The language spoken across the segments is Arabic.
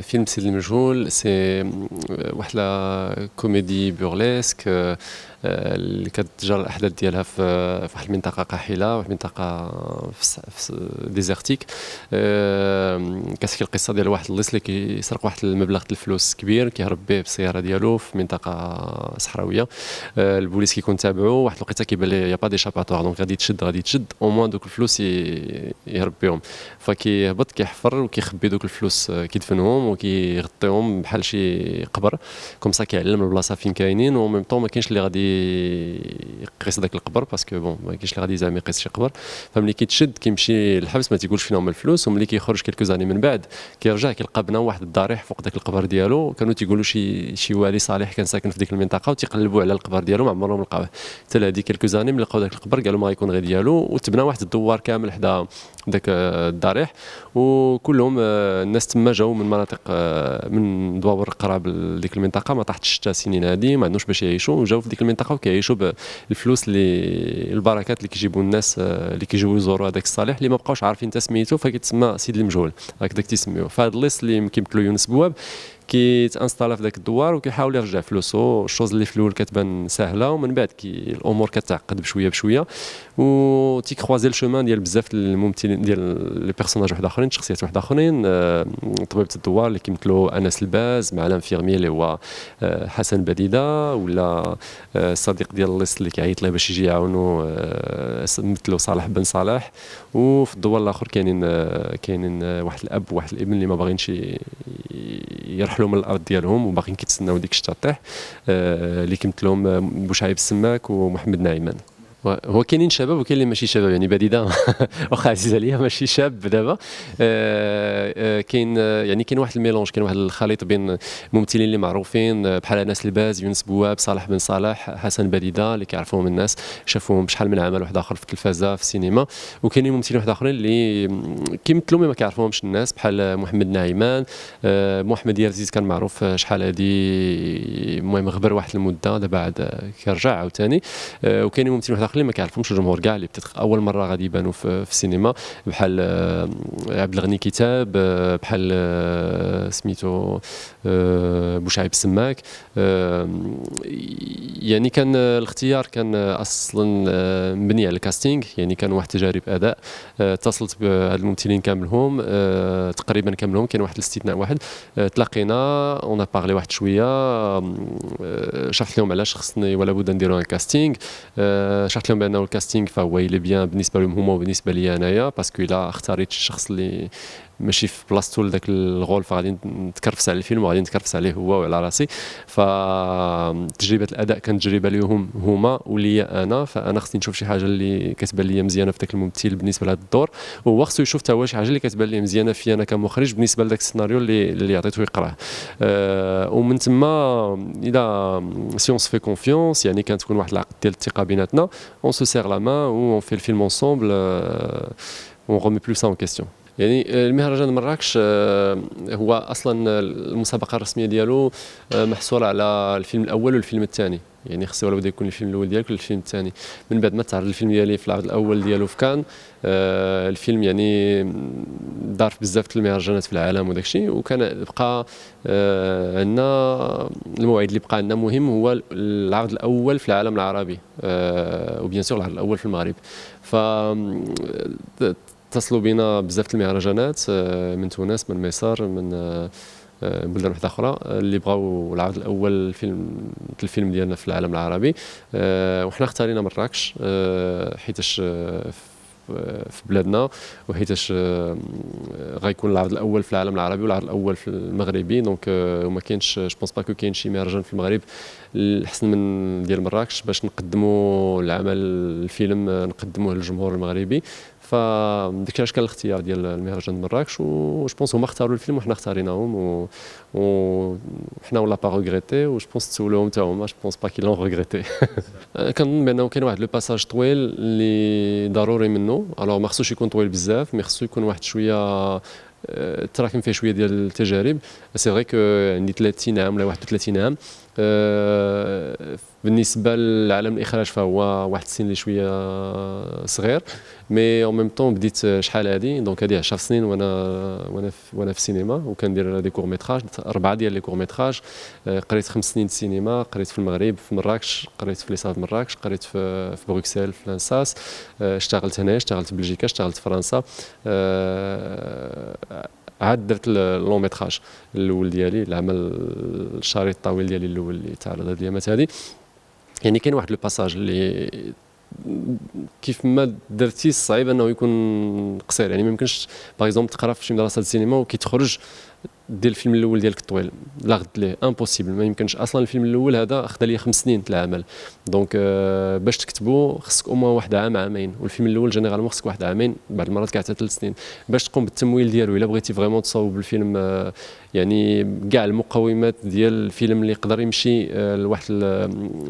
فيلم سيد المجهول سي واحد لا كوميدي بورليسك اللي كتجرى الاحداث ديالها في واحد المنطقه قاحله، واحد المنطقه في ديزرتيك. كتحكي القصه ديال واحد اللص اللي كيسرق واحد المبلغ ديال الفلوس كبير، كيهرب به بالسياره ديالو في منطقه صحراويه. البوليس كيكون تابعو، واحد الوقيته كيبان ليه يا با ديشاباتوار، دونك غادي تشد او موان دوك الفلوس يهرب بهم. فكيهبط كيحفر وكيخبي دوك الفلوس، كيدفنهم وكيغطيهم بحال شي قبر. كوم سا كيعلم البلاصه فين كاينين، و ميم طون ما كاينش اللي غادي يقيس داك القبر، باسكو بون ما كاينش اللي غادي زعما يقيس شي قبر. فملي كيتشد كيمشي للحبس، ما تيقولش فين هما الفلوس، وملي كيخرج كيلكو زاني من بعد كيرجع كيلقى بنا واحد الضريح فوق داك القبر ديالو. كانوا تيقولوا شي والي صالح كان ساكن في ديك المنطقه، وتيقلبوا على القبر ديالو ما عمرهم لقاوه. حتى لهادي كيلكو زاني ملي لقاو داك القبر قالوا ما غيكون غير ديالو، وتبنى واحد الدوار كامل حدا داك الضريح. وكلهم الناس تما جاوا من مناطق، من دواور قراب لديك المنطقه، ما تحت الشتاء سنين هذه ما عندوش باش يعيشوا، وجاوا في ديك المنطقه وكيعيشوا بالفلوس اللي البركات اللي كيجيبوا الناس، اللي كيجيو يزوروا هذاك الصالح اللي ما بقاوش عارفين تسميته، فكيتسمى سيد المجهول هكذاك تيسميوه. فهاد الليص اللي كيمثلوا يونس بواب كيتانستالا في ذاك الدوار وكيحاول يرجع فلوسه. الشوز اللي في الاول كتبان سهله، ومن بعد الامور كتعقد بشويه بشويه، و تيكروازي الشومان ديال بزاف الممثلين ديال لي بيرسوناج واحد اخرين، شخصيات واحد اخرين. طبيبه الدوار اللي كيمثلوا انس الباز، مع لانفيرمي اللي هو حسن بديده، ولا الصديق ديال اللص اللي كيعيط ليه باش يجي يعاونو، مثلوا صالح بن صالح. وفي الدوار الاخر كاينين واحد الاب وواحد الابن اللي ما باغينش يرحلوا من الارض ديالهم، وباقيين كيتسناو ديك الشتا طيح، اللي كيمثلهم بوشعيب السماك ومحمد نعيمان. هو كاينين شباب وكاين اللي ماشي شباب، يعني بديده واخا عزيز عليا ماشي شاب دابا. كاين يعني كاين واحد الميلونج، كاين واحد الخليط بين ممثلين اللي معروفين بحال انس الباز، يونس بواب، صالح بن صالح، حسن بديده اللي كيعرفوهم الناس، شافوهم بشحال من عمل واحد اخر في التلفازه في السينما. وكاينين ممثلين واحد اخرين اللي كيمثلوا ما كيعرفوهمش الناس، بحال محمد نعيمان. محمد يرزيز كان معروف شحال هادي، المهم غبر واحد المده، دابا عاد كيرجع عاوتاني. وكاينين ممثلين واحد اخرين ما كيعرفهمش الجمهور كاع، اللي بتاتخ اول مره غادي يبانوا في السينما، بحال عبد الغني كتاب، بحال سميتو بوشعيب السماك. يعني كان الاختيار كان اصلا مبني على الكاستينغ، يعني كان واحد تجارب اداء. اتصلت بهاد الممثلين كاملهم، تقريبا كاملهم، كاين واحد الاستثناء واحد. تلاقينا اون بارلي واحد شويه، شرحت لهم علاش خصني ولا بد نديروا ان كاستينغ. شرحت لهم بانه الكاستينغ فهو اللي بيان بالنسبه لهم هما وبالنسبه لي انايا، باسكو الا اختاريت الشخص اللي ماشي في بلاصتو لذاك الغول فغادي نتكرفس على الفيلم وغادي نتكرفس عليه هو وعلى راسي. فتجربه الاداء كانت تجربه ليهم هما وليا انا، فانا خصني نشوف شي حاجه اللي كتبان لي مزيانه في ذاك الممثل بالنسبه لهذا الدور، وهو خصو يشوف حتى هو شي حاجه اللي كتبان ليه مزيانه في انا كمخرج بالنسبه لذاك السيناريو اللي عطيته يقراه. ومن تما الى سي اون سي في كونفيونس، يعني كانت تكون واحد العقد ديال الثقه بيناتنا، اون سو سير لا مان و اون في الفيلم اونصومبل، اون ريمي بلو سا اون كيستيون. يعني المهرجان مراكش هو اصلا المسابقه الرسميه ديالو محصوره على الفيلم الاول والفيلم الثاني، يعني خصو ولا بدا يكون الفيلم الاول ديالك ولا الفيلم الثاني. من بعد ما تعرض الفيلم ديالي في العرض الاول ديالو في كان، الفيلم يعني دار في بزاف المهرجانات في العالم وداك الشيء، وكان بقى عندنا الموعد اللي بقى عندنا مهم هو العرض الاول في العالم العربي، وبيان سور العرض الاول في المغرب. ف اتصلوا بنا بزاف المهرجانات، من تونس، من مصر، من بلدان واحده اخرى، اللي بغاو العرض الاول الفيلم ديالنا في العالم العربي. وحنا اختارينا مراكش، حيتاش في بلادنا، وحيتاش غيكون العرض الاول في العالم العربي والعرض الاول في المغربي. دونك وما كاينش، جو بونس با كو كاين شي مهرجان في المغرب احسن من ديال مراكش باش نقدموا العمل الفيلم نقدموه للجمهور المغربي. فداك علاش كان الاختيار ديال المهرجان مراكش، و جو بونس هما اختاروا الفيلم وحنا اختاريناهم، وحنا ولا با ريغريتي، و جو بونس تسولوهم حتى هما، جو بونس با كي لون ريغريتي. كنظن بانه كاين واحد لو باساج طويل اللي ضروري منه، الوغ ما خصوش يكون طويل بزاف، مي خصو يكون واحد شويه تراكم فيه شويه ديال التجارب. سي فري كو عندي 30 عام ولا 31 عام، بالنسبه لعالم الاخراج فهو واحد السن اللي شويه صغير، مي اون ميم طون بديت شحال هادي دونك هادي 10 سنين وانا في السينما، وكندير دي كور ميتراج، 4 ديال لي كور ميتراج. قريت 5 سنين السينما، قريت في المغرب في مراكش، قريت في ليسا في مراكش، قريت في بروكسل في لانساس، اشتغلت هنا، اشتغلت في بلجيكا، اشتغلت في فرنسا. عاد درت لون ميتراج الاول ديالي، العمل الشريط الطويل ديالي الاول اللي تعرض هاد الايامات هادي. يعني كاين واحد لو باساج اللي كيف ما درتي صعيب انه يكون قصير، يعني ما يمكنش باغ اكزومبل تقرا في شي مدرسه السينما وكي تخرج دير الفيلم الاول ديالك طويل، لا غد ليه امبوسيبل، ما يمكنش اصلا. الفيلم الاول هذا خدا لي 5 سنين العمل، دونك باش تكتبو خصك اوما واحد عام عامين، والفيلم الاول جينيرالمون خصك واحد عامين، بعض المرات كاع حتى 3 سنين باش تقوم بالتمويل ديالو. الا بغيتي فريمون تصاوب الفيلم يعني كاع المقومات ديال الفيلم اللي يقدر يمشي لواحد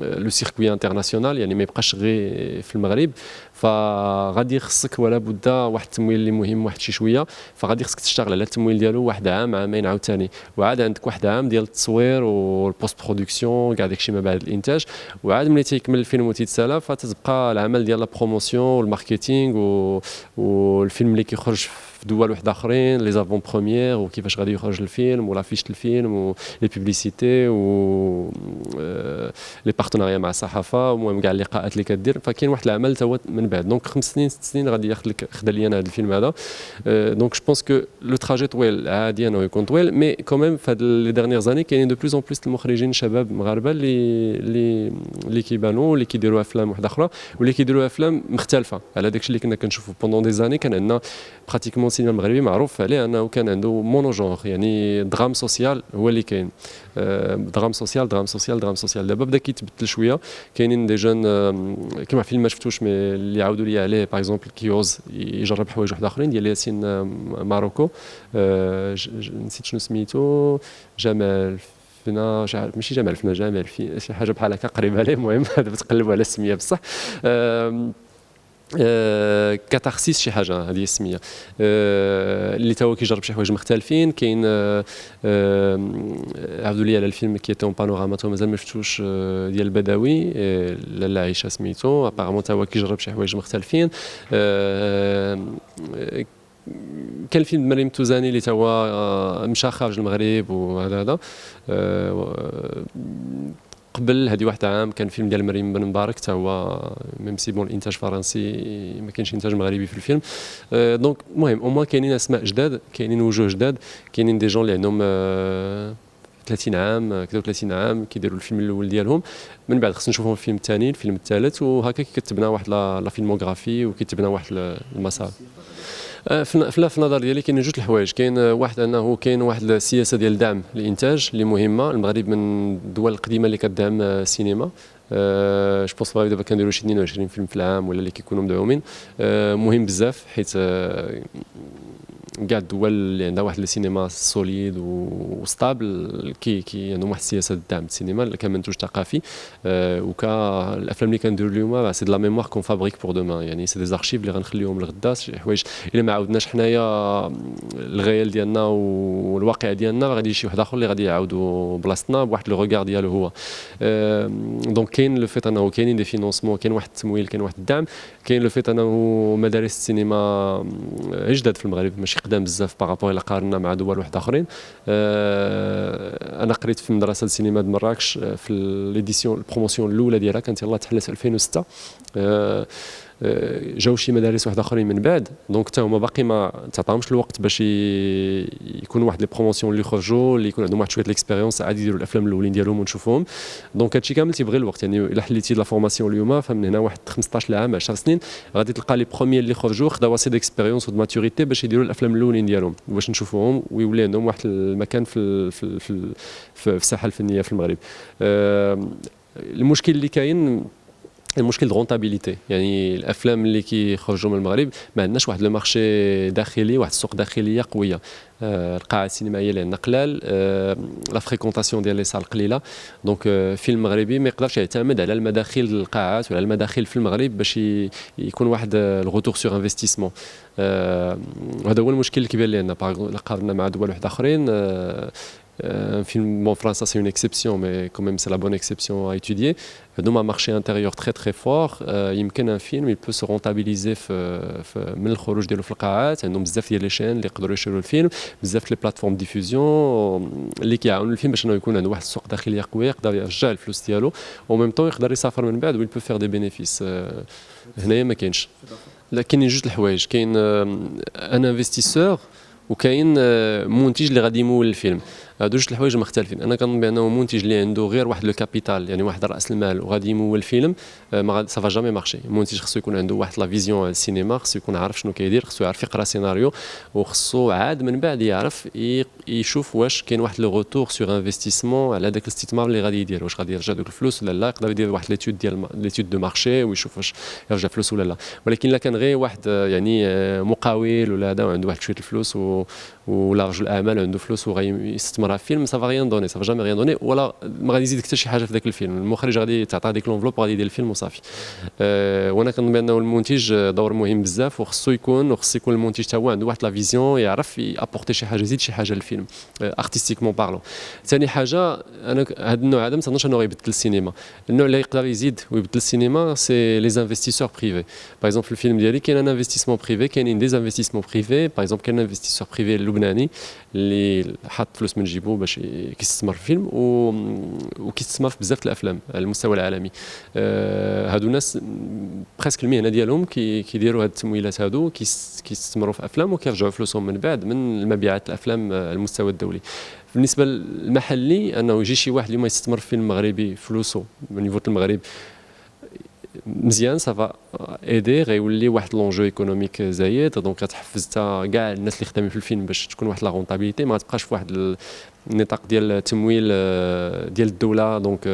لو سيركوي انترناسيونال، يعني ما يبقاش غير في المغرب، فغادي خصك ولا بد واحد التمويل اللي مهم واحد شي شويه، فغادي خصك تشتغل على التمويل ديالو واحد عام عامين عاوتاني، وعاد عندك واحد عام ديال التصوير والبوست برودكسيون كاع داكشي ما بعد الانتاج، وعاد ملي تيكمل الفيلم وتيتسالى فتتبقى العمل ديال لا بروموسيون والماركتينغ والفيلم اللي كيخرج في دول واحد اخرين، لي زافون بروميير، وكيفاش غادي يخرج الفيلم ولا فيش الفيلم ولي بوبليسيتي و لي بارتناريا مع الصحافه، المهم كاع اللقاءات اللي كدير، فكاين واحد العمل تا هو من بعد. دونك 5 سنين 6 سنين غادي ياخذ لك، خدا لي انا هذا الفيلم هذا. دونك جو بونس كو لو تراجي طويل، عادي انه يكون طويل، مي كوميم في هاد لي ديرنيير زاني كاينين دو بلوس اون بلوس المخرجين شباب مغاربه اللي كيبانوا، اللي كيديروا افلام واحده اخرى، واللي كيديروا افلام مختلفه على داكشي اللي كنا كنشوفوا بوندون دي زاني. كان عندنا براتيكمون السينما المغربي معروف عليه انه كان عنده مونو جونغ، يعني درام سوسيال هو اللي كاين، درام سوسيال درام سوسيال درام سوسيال. دابا بدا كيتبدل شويه، كاينين دي جون كيما فيلم ما شفتوش مي اللي عاودوا لي عليه باغ اكزومبل كيوز يجرب حوايج واحد اخرين ديال ياسين ماروكو، نسيت شنو سميتو، جمال فينا ماشي جمال فينا، جمال في شي حاجه بحال هكا قريبه عليه. المهم دابا تقلبوا على السميه بصح. كاتارسيس شي حاجه هذه هي السميه، اللي تا هو كيجرب شي حوايج مختلفين. كاين عاودوا لي على الفيلم كي تون بانوراما تو مازال ما شفتوش، ديال البدوي، لاله عائشه سميتو، ابارامون تا هو كيجرب شي حوايج مختلفين. كان الفيلم مريم توزاني اللي تا هو مشى خارج المغرب وهذا قبل هذه واحد عام كان فيلم ديال مريم بن مبارك تا هو ميم سي بون الانتاج فرنسي، ما كاينش انتاج مغربي في الفيلم. دونك المهم او موان كاينين اسماء جداد، كاينين وجوه جداد، كاينين دي جون اللي عندهم 30 عام 33 عام كيديروا الفيلم الاول ديالهم، من بعد خصنا نشوفوا الفيلم الثاني الفيلم الثالث، وهكا كتبنا واحد لا فيلموغرافي وكيتبنا واحد المسار. في النظر ديالي كاين جوج الحوايج. كاين واحد انه كاين واحد السياسه ديال الدعم الانتاج اللي مهمه. المغرب من الدول القديمه اللي كتدعم السينما، جو بونس المغرب دابا كنديروا شي 22 فيلم في العام ولا اللي كيكونوا مدعومين، مهم بزاف حيت كاع الدول اللي عندها واحد السينما سوليد وستابل كي عندهم واحد السياسه دعم السينما كمنتوج ثقافي. وكا الافلام اللي كنديروا اليوم سي دو لا ميموار كون فابريك بور دومان، يعني سي دي زارشيف اللي غنخليوهم لغدا، شي حوايج الا ما عاودناش حنايا الغيال ديالنا والواقع ديالنا غادي يجي شي واحد اخر اللي غادي يعاودوا بلاصتنا بواحد لو ريغار ديالو هو. دونك كاين لو فيت انه كاينين دي فينونسمون، كاين واحد التمويل، كاين واحد الدعم، كاين لو فيت انه مدارس السينما جداد في المغرب ماشي قدام بزاف بارابور الى قارنا مع دول واحد اخرين. انا قريت في مدرسه السينما د مراكش في ليديسيون البروموسيون الاولى ديالها كانت يلاه تحلت 2006. جاو شي مدارس واحد اخرين من بعد، دونك حتى هما باقي ما تعطاهمش الوقت باش يكونوا واحد لي بروموسيون اللي يخرجوا اللي يكون عندهم واحد شويه ليكسبيريونس عادي يديروا الافلام الاولين ديالهم ونشوفوهم. دونك هادشي كامل تيبغي الوقت، يعني الا حليتي لا فورماسيون اليوم فمن هنا واحد 15 عام 10 سنين غادي تلقى لي بروميير اللي خرجوا خداو سي ديكسبيريونس ود ماتوريتي باش يديروا الافلام الاولين ديالهم باش نشوفوهم ويولي عندهم واحد المكان في الساحه الفنيه في المغرب. المشكل اللي كاين المشكل د رونتابيليتي، يعني الافلام اللي كيخرجوا من المغرب ما عندناش واحد لو مارشي داخلي، واحد السوق داخليه قويه. القاعه السينمائيه اللي عندنا قلال، لا فريكونطاسيون ديال لي صال قليله، دونك فيلم مغربي ما يقدرش يعتمد على المداخل القاعات ولا المداخل في المغرب باش يكون واحد الغوتور سور انفستيسمون. وهذا هو المشكل الكبير اللي عندنا. قارنا مع دول واحد اخرين un film, bon, France, ça c'est une exception, mais quand même c'est la bonne exception à étudier. Dans un marché intérieur très très fort, يمكن un film il peut se rentabiliser من الخروج ديالو في القاعات. عندهم بزاف ديال لي شين اللي يقدروا يشروا الفيلم، بزاف لي بلاتفورم ديفوزيون اللي كيعاونوا الفيلم باش انه يكون عنده واحد السوق داخليه قويه، يقدر يرجع الفلوس ديالو وميم طون يقدر يسافر من بعد ويل بو فير دي بينيفيس. هنايا ما كاينش. لا كاينين جوج الحوايج، كاين ان انفستيسور وكاين منتج اللي غادي يمول الفيلم. هادو جوج الحوايج مختلفين. انا كنظن بانه منتج اللي عنده غير واحد لو كابيتال، يعني واحد راس المال وغادي يمول الفيلم، ما سافا جامي مارشي. المنتج خصو يكون عنده واحد لا فيزيون على السينما، خصو يكون عارف شنو كيدير، خصو يعرف يقرا سيناريو، وخصو عاد من بعد يعرف يشوف واش كاين واحد لو روتور سور انفستيسمون على داك الاستثمار اللي غادي يدير، واش غادي يرجع دوك الفلوس ولا لا. يقدر يدير واحد ليتود ديال ليتود دو مارشي ويشوف واش يرجع فلوس ولا لا. ولكن الا كان غير واحد يعني مقاول ولا هذا وعنده واحد شويه الفلوس ولا رجل اعمال عنده فلوس وغيستثمرها في فيلم، سافا غيان دوني، سافا جامي غيان دوني، ولا ما غادي يزيد حتى شي حاجه في ذاك الفيلم. المخرج غادي تعطيه ديك لونفلوب وغادي يدير الفيلم وصافي. وانا كنظن بانه المنتج دور مهم بزاف، وخصو يكون المنتج تا هو عنده واحد لا فيزيون، يعرف يابورتي شي حاجه، يزيد شي حاجه للفيلم ارتستيكمون بارلون. ثاني حاجه، انا هذا النوع هذا ما تنظنش انه غيبدل السينما. النوع اللي يقدر يزيد ويبدل السينما سي لي انفستيسور بريفي. باغ اكزومبل في الفيلم ديالي كاين ان انفستيسمون بريفي، كاينين دي انفستيسمون بريفي. باغ اكزومبل كاين انفستيسور بريفي اللبناني اللي حط فلوس من جيبو باش كيستثمر في الفيلم وكيستثمر في بزاف الافلام على المستوى العالمي. هادو ناس بريسك المهنه ديالهم كيديروا هاد التمويلات هادو، كيستثمروا في افلام وكيرجعوا فلوسهم من بعد من المبيعات الافلام على المستوى الدولي. بالنسبه للمحلي، انه يجي شي واحد اللي ما يستثمر في فيلم مغربي فلوسه من نيفو المغرب مزيان، سافا ايدي، غيولي واحد لونجو ايكونوميك زايد، دونك غتحفز حتى كاع الناس اللي خدامين في الفيلم باش تكون واحد لا رونطابيليتي، ما غتبقاش في واحد النطاق ديال التمويل ديال الدوله. دونك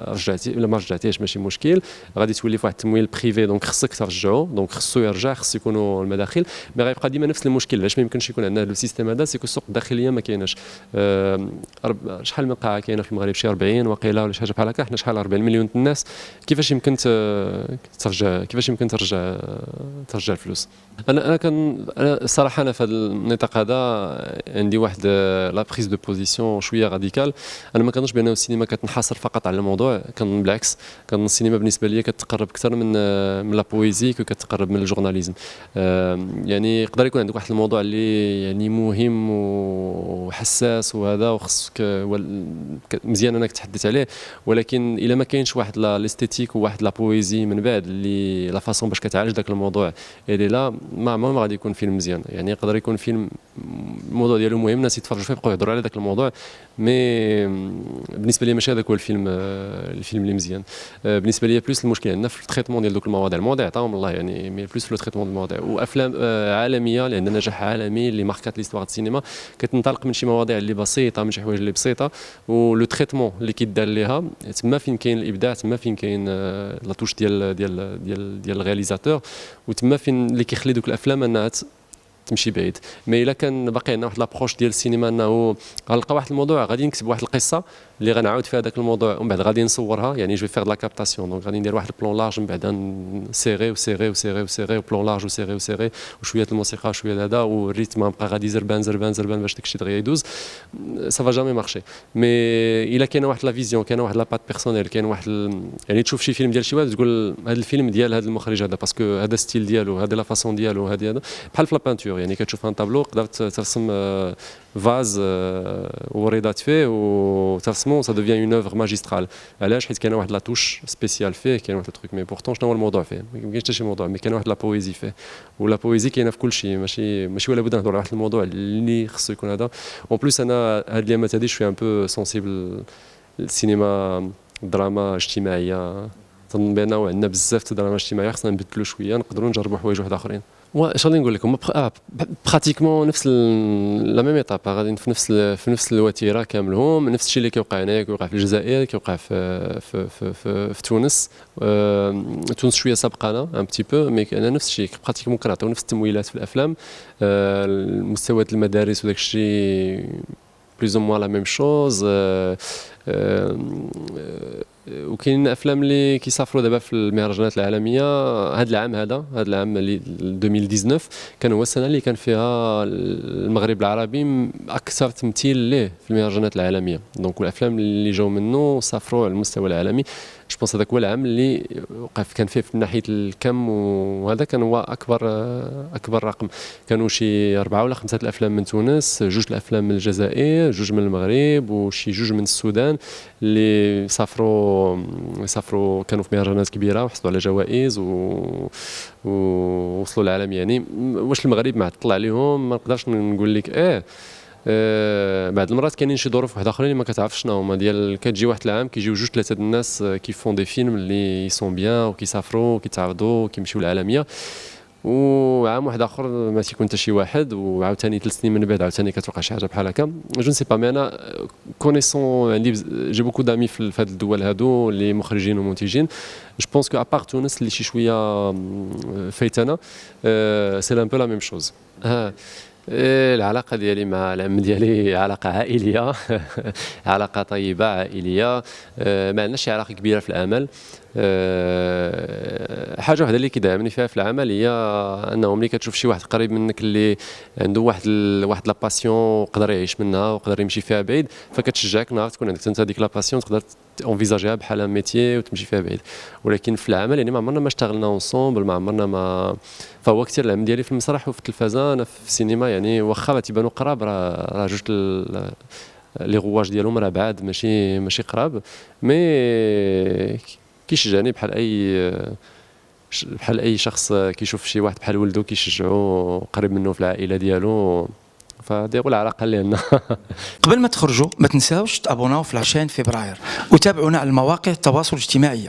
رجعتي ولا ما رجعتيش ماشي مشكل، غادي تولي في واحد التمويل بريفي، دونك خصك ترجعو، دونك خصو يرجع، خص يكونوا المداخل. مي غيبقى ديما نفس المشكل. علاش ما يمكنش يكون عندنا هذا السيستيم هذا؟ سيكو السوق الداخليه ما كايناش. شحال من قاعه كاينه في المغرب؟ شي 40 وقيله ولا شي حاجه بحال هكا. حنا شحال 40 مليون الناس، كيفاش يمكن ترجع الفلوس؟ انا الصراحه انا في هذا النطاق هذا عندي واحد لا بريز دو بوزيسيون شويه راديكال. انا ما كنظنش بان السينما كتنحصر فقط على الموضوع، كنظن بالعكس، كنظن السينما بالنسبه لي كتقرب اكثر من لا بويزي، كتقرب من الجورناليزم. يعني يقدر يكون عندك واحد الموضوع اللي يعني مهم وحساس وهذا، وخصك مزيان انك تحدث عليه، ولكن الا ما كاينش واحد الاستيتيك وواحد لا بويزي من بعد اللي لا فاصون باش كتعالج داك الموضوع، اللي لا ما غادي يكون فيلم مزيان. يعني يقدر يكون فيلم الموضوع ديالو مهم، الناس يتفرجوا فيه يبقاو يهضروا على داك الموضوع، مي بالنسبه لي ماشي هذاك هو الفيلم اللي مزيان. بالنسبه لي بلوس المشكل عندنا في التريتمون ديال دوك المواضيع عطاهم الله، يعني مي بلوس في التريتمون ديال المواضيع. وافلام عالميه اللي عندنا نجاح عالمي اللي ماركات ليستوار ديال السينما كتنطلق من شي مواضيع اللي بسيطه، من شي حوايج اللي بسيطه، ولو تريتمون اللي كيدار ليها تما فين كاين الابداع، تما فين كاين لا توش ديال الرياليزاتور، وتما فين اللي كيخلي دوك الافلام انها تمشي بعيد. مي الا كان باقي عندنا واحد لابروش ديال السينما انه غنلقى واحد الموضوع، غادي نكتب واحد القصه اللي غنعاود فيها داك الموضوع، ومن بعد غادي نصورها، يعني جو فيغ لا كابتاسيون، دونك غادي ندير واحد البلون لارج، من بعد نسيغي وسيغي وسيغي وسيغي وبلون لارج وسيغي وسيغي وشويه الموسيقى وشويه هذا، والريتم غنبقى غادي زربان باش داكشي دغيا يدوز. سافا جامي مارشي. مي الا كاينه واحد لا فيزيون، كاينه واحد لابات بيرسونيل، كاين واحد يعني تشوف شي فيلم ديال شي واحد تقول هذا الفيلم ديال هذا المخرج هذا، باسكو هذا ستيل ديالو، هذه لا فاسون ديالو، هذا بحال في لا بانتور. يعني كتشوف ان طابلو قدرت ترسم فاز وريدات فيه وترسمو، سا دوفيان اون اوفر ماجسترال. علاش؟ حيت كاينه واحد لا توش سبيسيال فيه، كاين واحد التروك. مي بورتون شنو هو الموضوع فيه؟ ما كاينش حتى شي موضوع، مي كاين واحد لا بويزي فيه، ولا بويزي كاينه في كل شيء. ماشي ولا بد نهضروا على واحد الموضوع اللي خصو يكون هذا. اون بليس انا هاد الايامات هادي شويه ان بو سونسيبل السينما دراما اجتماعيه. تنظن بانه عندنا بزاف د دراما اجتماعيه، خصنا نبدلوا شويه، نقدروا نجربوا حوايج واحد اخرين. واش غادي نقول لكم؟ براتيكمون نفس لا ميم ايطاب، غادي في نفس الوتيره كاملهم. نفس الشيء اللي كيوقع هنايا كيوقع في الجزائر، كيوقع في تونس. تونس شويه سابقانا ان بتي بو، مي انا نفس الشيء براتيكمون كنعطيو نفس التمويلات في الافلام. المستويات المدارس وداك الشيء بلوز او موان لا ميم شوز. وكاين افلام اللي كيسافروا دابا في المهرجانات العالميه. هذا العام اللي 2019 كان هو السنه اللي كان فيها المغرب العربي اكثر تمثيل ليه في المهرجانات العالميه. دونك الافلام اللي جاوا منه سافروا على المستوى العالمي. جو بونس هذاك هو العام اللي كان فيه من ناحيه الكم، وهذا كان هو اكبر رقم. كانوا شي 4 ولا 5 الافلام من تونس، 2 الافلام من الجزائر، 2 من المغرب، وشي 2 من السودان اللي سافروا كانوا في مهرجانات كبيره وحصلوا على جوائز ووصلوا العالم. يعني واش المغرب معطل عليهم؟ ما نقدرش نقول لك بعض المرات كاينين شي ظروف واحد اخرين ما كتعرفش شنو هما، ديال كتجي واحد العام كيجيو 2 3 الناس كيفون دي فيلم اللي سون بيان وكيسافروا وكيتعرضوا وكيمشيو العالميه، وعام واحد اخر ما تيكون حتى شي واحد، وعاوتاني 3 سنين من بعد عاوتاني كتوقع شي حاجه بحال هكا. جو نسي با، مي انا كونيسون عندي جي بوكو دامي في هاد الدول هادو اللي مخرجين ومنتجين. جو بونس كو ابار تونس اللي شي شويه فايتانا، سي ان بو لا ميم شوز. العلاقة ديالي مع العم ديالي علاقة عائلية علاقة طيبة عائلية. ما عندناش شي علاقة كبيرة في العمل. حاجة واحدة اللي كيدعمني فيها في العمل هي أنه ملي كتشوف شي واحد قريب منك اللي عنده واحد لا باسيون وقدر يعيش منها وقدر يمشي فيها بعيد، فكتشجعك نهار تكون عندك انت هذيك لا باسيون تقدر اونفيزاجيها بحال ميتيي وتمشي فيها بعيد. ولكن في العمل يعني ما عمرنا ما اشتغلنا اونصومبل، ما عمرنا ما فهو كثير العمل ديالي في المسرح وفي التلفازه. انا في السينما يعني واخا تيبانوا قراب، راه جوج لي غواج ديالهم راه بعاد ماشي قراب، مي كيشجعني بحال اي شخص كيشوف شي واحد بحال ولده كيشجعو قريب منه في العائله ديالو. فهذه هو العلاقه اللي عندنا. قبل ما تخرجوا ما تنساوش تابوناو في العشرين فبراير وتابعونا على مواقع التواصل الاجتماعي.